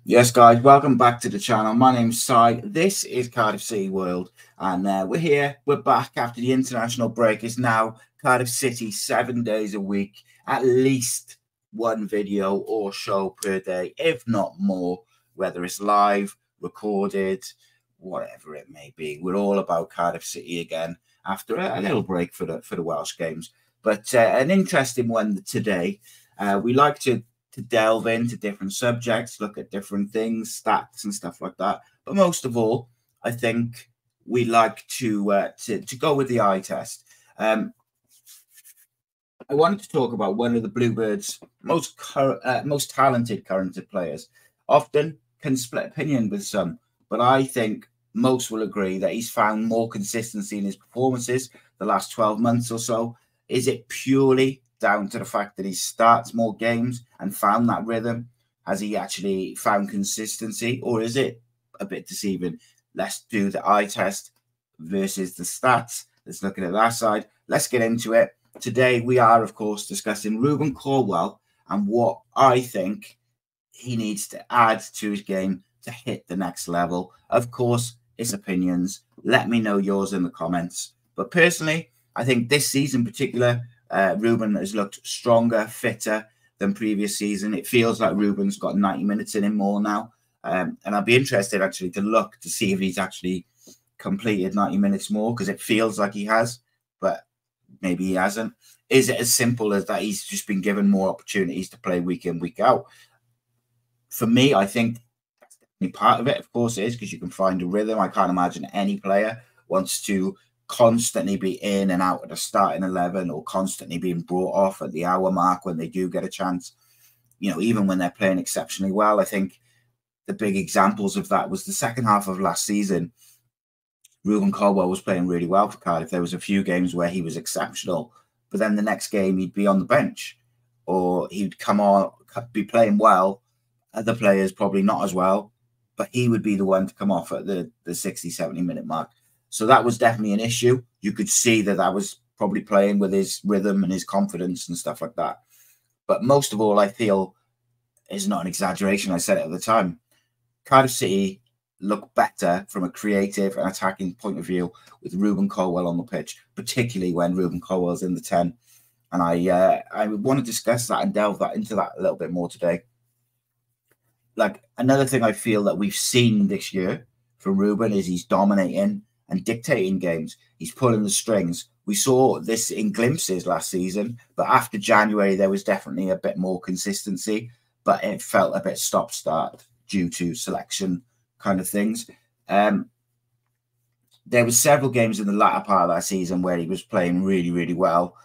Yes, guys, welcome back to the channel. My name's Si. This is Cardiff City World, and we're here. We're back after the international break. It's now Cardiff City 7 days a week, at least one video or show per day, if not more, whether it's live, recorded, whatever it may be. We're all about Cardiff City again after a little break for the Welsh games. But an interesting one today. We like to delve into different subjects, look at different things, stats and stuff like that. But most of all, I think we like to go with the eye test. I wanted to talk about one of the Bluebirds' most talented current players. Often can split opinion with some, but I think most will agree that he's found more consistency in his performances the last 12 months or so. Is it purely down to the fact that he starts more games and found that rhythm? Has he actually found consistency, or is it a bit deceiving? Let's do the eye test versus the stats. Let's look at it that side. Let's get into it. Today, we are, of course, discussing Rubin Colwill and what I think he needs to add to his game to hit the next level. Of course, it's opinions. Let me know yours in the comments. But personally, I think this season in particular, Rubin has looked stronger, fitter than previous season. It feels like Rubin's got 90 minutes in him more now. And I'd be interested actually to look to see if he's actually completed 90 minutes more, because it feels like he has, but maybe he hasn't. Is it as simple as that he's just been given more opportunities to play week in, week out? For me, I think that's definitely part of it. Of course it is, because you can find a rhythm. I can't imagine any player wants to constantly be in and out of the starting 11 or constantly being brought off at the hour mark when they do get a chance. You know, even when they're playing exceptionally well. I think the big examples of that was the second half of last season. Rubin Colwill was playing really well for Cardiff. There was a few games where he was exceptional, but then the next game he'd be on the bench, or he'd come on, be playing well. Other players probably not as well, but he would be the one to come off at the 60, 70-minute mark. So that was definitely an issue. You could see that was probably playing with his rhythm and his confidence and stuff like that. But most of all, I feel, is not an exaggeration. I said it at the time. Cardiff City look better from a creative and attacking point of view with Rubin Colwill on the pitch, particularly when Rubin Colwill's in the 10. And I want to discuss that and delve into that a little bit more today. Like, another thing I feel that we've seen this year from Rubin is he's dominating and dictating games. He's pulling the strings. We saw this in glimpses last season, but after January, there was definitely a bit more consistency, but it felt a bit stop-start due to selection kind of things. There were several games in the latter part of that season where he was playing really, really well.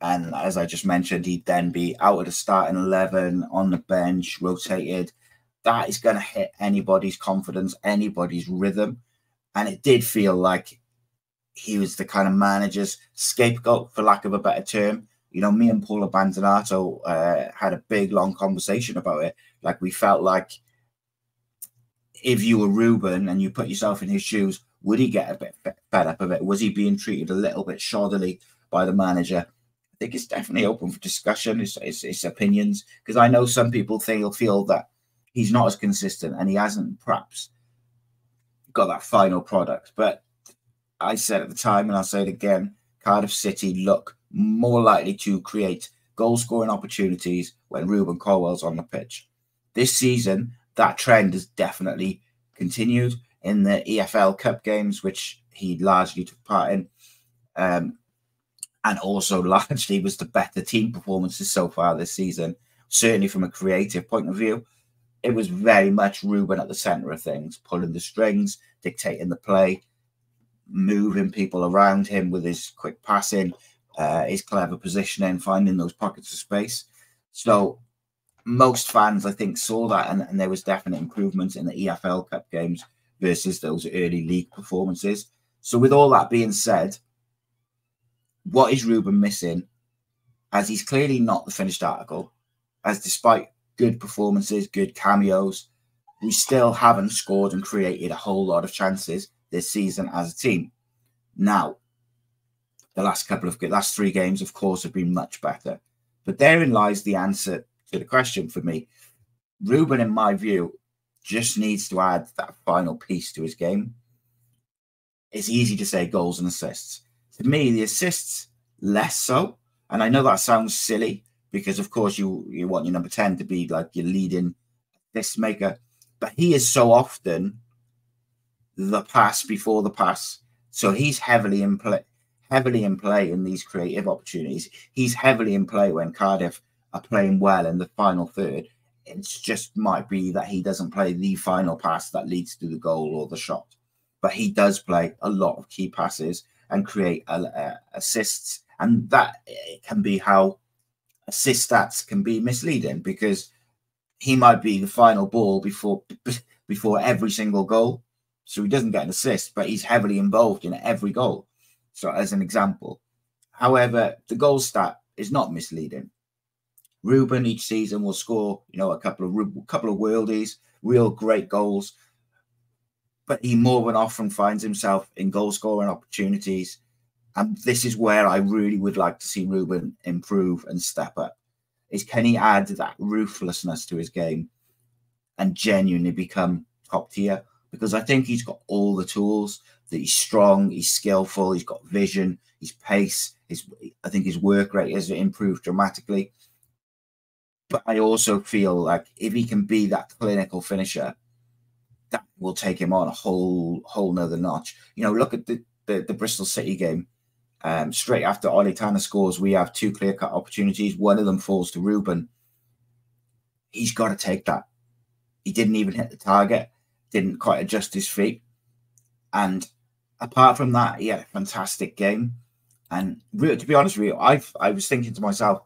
And as I just mentioned, he'd then be out of the starting 11, on the bench, rotated. That is going to hit anybody's confidence, anybody's rhythm. And it did feel like he was the kind of manager's scapegoat, for lack of a better term. You know, me and Paula Bandanato had a big, long conversation about it. Like, we felt like if you were Rubin and you put yourself in his shoes, would he get a bit fed up of it? Was he being treated a little bit shoddily by the manager? I think it's definitely open for discussion. It's opinions, because I know some people feel that he's not as consistent and he hasn't perhaps got that final product. But I said at the time, and I'll say it again, Cardiff City look more likely to create goal-scoring opportunities when Rubin Colwill's on the pitch. This season, that trend has definitely continued in the EFL Cup games, which he largely took part in, and also largely was the better team performances so far this season. Certainly from a creative point of view, it was very much Rubin at the centre of things, pulling the strings, dictating the play, moving people around him with his quick passing, his clever positioning, finding those pockets of space. So most fans, I think, saw that, and there was definite improvement in the EFL Cup games versus those early league performances. So with all that being said, what is Rubin missing? As he's clearly not the finished article, as despite good performances, good cameos, we still haven't scored and created a whole lot of chances this season as a team. Now, the last 3 games, of course, have been much better. But therein lies the answer to the question for me. Rubin, in my view, just needs to add that final piece to his game. It's easy to say goals and assists. To me, the assists, less so. And I know that sounds silly because, of course, you want your number 10 to be like your leading assist maker. But he is so often the pass before the pass. So he's heavily in play in these creative opportunities. He's heavily in play when Cardiff are playing well in the final third. It just might be that he doesn't play the final pass that leads to the goal or the shot. But he does play a lot of key passes and create assists. And that can be how assist stats can be misleading, because he might be the final ball before every single goal. So he doesn't get an assist, but he's heavily involved in every goal. So as an example. However, the goal stat is not misleading. Ruben each season will score, a couple of worldies, real great goals. But he more than often finds himself in goal scoring opportunities. And this is where I really would like to see Ruben improve and step up. Is can he add that ruthlessness to his game and genuinely become top tier? Because I think he's got all the tools, that he's strong, he's skillful, he's got vision, his pace, I think his work rate has improved dramatically. But I also feel like if he can be that clinical finisher, that will take him on a whole nother notch. Look at the Bristol City game. Straight after Ollie Tanner scores, we have two clear-cut opportunities. One of them falls to Ruben. He's got to take that. He didn't even hit the target, didn't quite adjust his feet. And apart from that, he had a fantastic game. And to be honest with you, I was thinking to myself,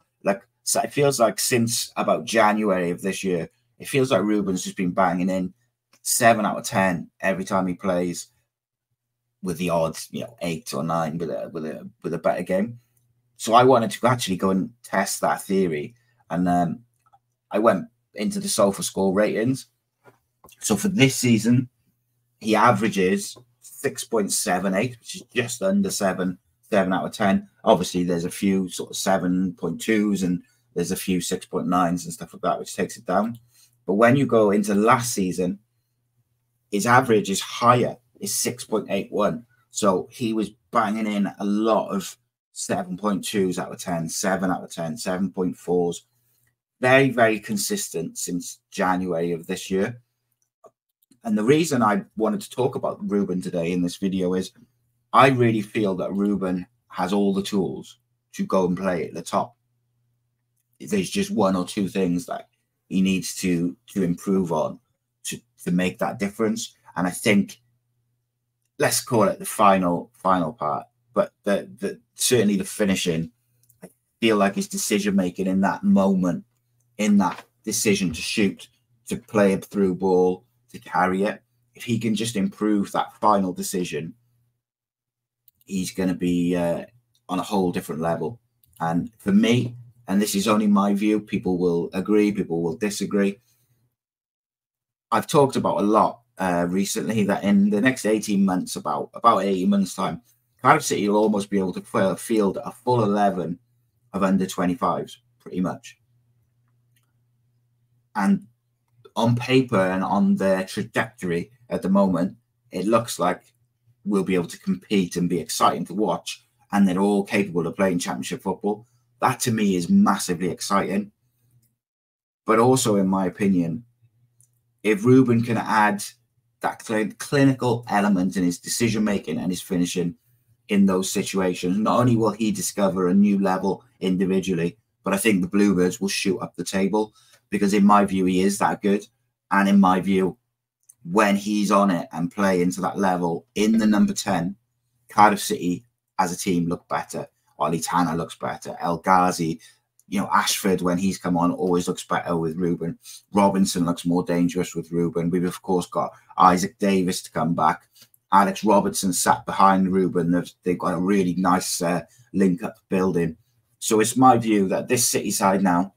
so it feels like since about January of this year, it feels like Ruben's just been banging in 7 out of 10 every time he plays, with the odds, 8 or 9 with a better game. So I wanted to actually go and test that theory, and I went into the SofaScore ratings. So for this season, he averages 6.78, which is just under 7 out of 10. Obviously, there's a few sort of 7.2s and there's a few 6.9s and stuff like that, which takes it down. But when you go into last season, his average is higher, is 6.81. So he was banging in a lot of 7.2s out of 10, 7 out of 10, 7.4s. Very, very consistent since January of this year. And the reason I wanted to talk about Ruben today in this video is I really feel that Ruben has all the tools to go and play at the top. There's just one or two things that he needs to improve on to make that difference. And I think, let's call it the final part, but certainly the finishing, I feel like his decision making in that moment, in that decision to shoot, to play a through ball, to carry it, if he can just improve that final decision, he's going to be on a whole different level. And for me, and this is only my view, people will agree, people will disagree. I've talked about a lot recently that in the next 18 months, about 18 months time, Cardiff City will almost be able to field a full 11 of under 25s, pretty much. And on paper and on their trajectory at the moment, it looks like we'll be able to compete and be exciting to watch, and they're all capable of playing championship football. That to me is massively exciting. But also, in my opinion, if Ruben can add that clinical element in his decision-making and his finishing in those situations, not only will he discover a new level individually, but I think the Bluebirds will shoot up the table, because in my view, he is that good. And in my view, when he's on it and play into that level in the number 10, Cardiff City as a team look better. Ollie Tanner looks better. El Ghazi, Ashford, when he's come on, always looks better with Ruben. Robinson looks more dangerous with Ruben. We've, of course, got Isaac Davis to come back. Alex Robertson sat behind Ruben. They've got a really nice link-up building. So it's my view that this City side now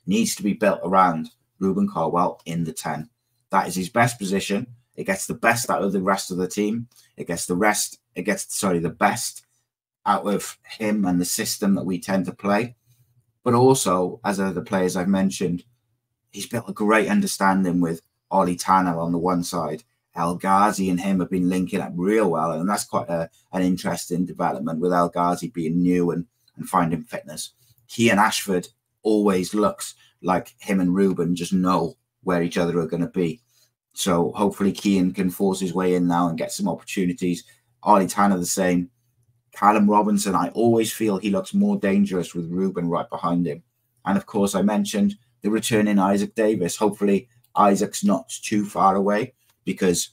needs to be built around Ruben Colwill in the 10. That is his best position. It gets the best out of the rest of the team. It gets the best out of him and the system that we tend to play. But also, as other players I've mentioned, he's built a great understanding with Ollie Tanner on the one side. El Ghazi and him have been linking up real well, and that's quite an interesting development with El Ghazi being new and finding fitness. Kean Ashford always looks like him and Ruben just know where each other are going to be. So hopefully Kean can force his way in now and get some opportunities. Ollie Tanner the same. Callum Robinson, I always feel he looks more dangerous with Ruben right behind him. And of course, I mentioned the returning Isaac Davis. Hopefully Isaac's not too far away, because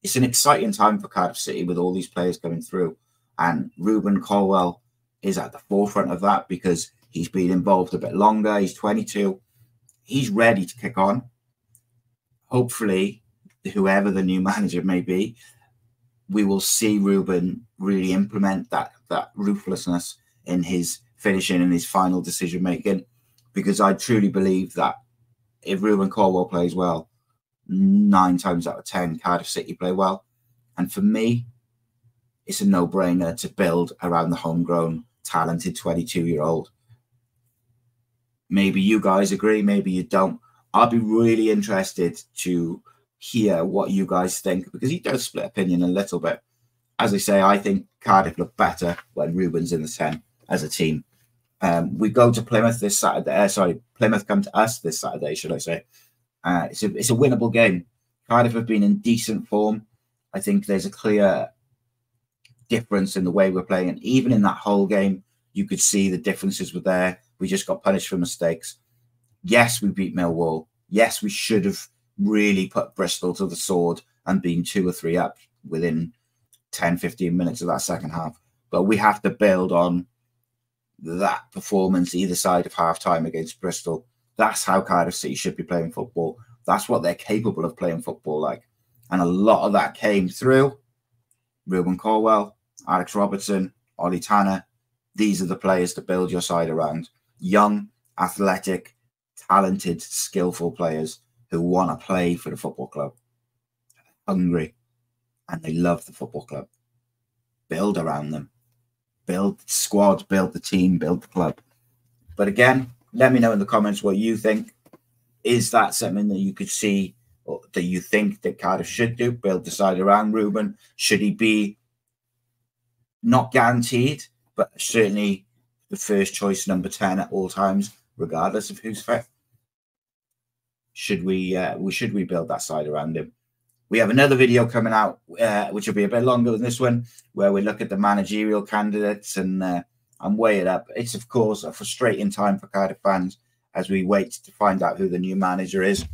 it's an exciting time for Cardiff City with all these players coming through. And Ruben Colwill is at the forefront of that because he's been involved a bit longer. He's 22. He's ready to kick on. Hopefully, whoever the new manager may be, we will see Ruben really implement that ruthlessness in his finishing and his final decision-making, because I truly believe that if Ruben Colwill plays well, 9 times out of 10, Cardiff City play well. And for me, it's a no-brainer to build around the homegrown, talented 22-year-old. Maybe you guys agree, maybe you don't. I'll be really interested to hear what you guys think, because he does split opinion a little bit. As I say, I think Cardiff look better when Ruben's in the 10 as a team. We go to Plymouth this Saturday. Plymouth come to us this Saturday, should I say. It's a winnable game. Cardiff have been in decent form. I think there's a clear difference in the way we're playing. And even in that whole game, you could see the differences were there. We just got punished for mistakes. Yes, we beat Millwall. Yes, we should have really put Bristol to the sword and been 2 or 3 up within 10, 15 minutes of that second half. But we have to build on that performance either side of half-time against Bristol. That's how Cardiff City should be playing football. That's what they're capable of playing football like. And a lot of that came through Ruben Colwill, Alex Robertson, Ollie Tanner. These are the players to build your side around. Young, athletic, talented, skillful players who want to play for the football club. Hungry. And they love the football club. Build around them. Build the squad, build the team, build the club. But again, let me know in the comments what you think. Is that something that you could see, or that you think that Cardiff should do? Build the side around Ruben. Should he be not guaranteed, but certainly the first choice number 10 at all times, regardless of who's fit? Should we build that side around him? We have another video coming out, which will be a bit longer than this one, where we look at the managerial candidates and weigh it up. It's, of course, a frustrating time for Cardiff fans as we wait to find out who the new manager is.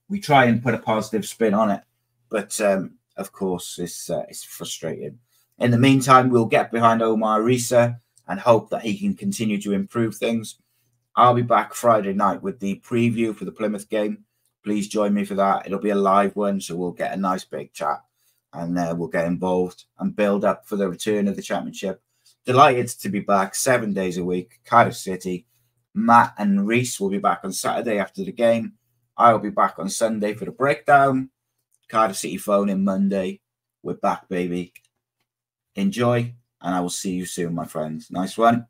We try and put a positive spin on it, but, of course, it's frustrating. In the meantime, we'll get behind Omar Risa and hope that he can continue to improve things. I'll be back Friday night with the preview for the Plymouth game. Please join me for that. It'll be a live one, so we'll get a nice big chat and we'll get involved and build up for the return of the Championship. Delighted to be back 7 days a week. Cardiff City. Matt and Reese will be back on Saturday after the game. I will be back on Sunday for the breakdown. Cardiff City phone in Monday. We're back, baby. Enjoy, and I will see you soon, my friends. Nice one.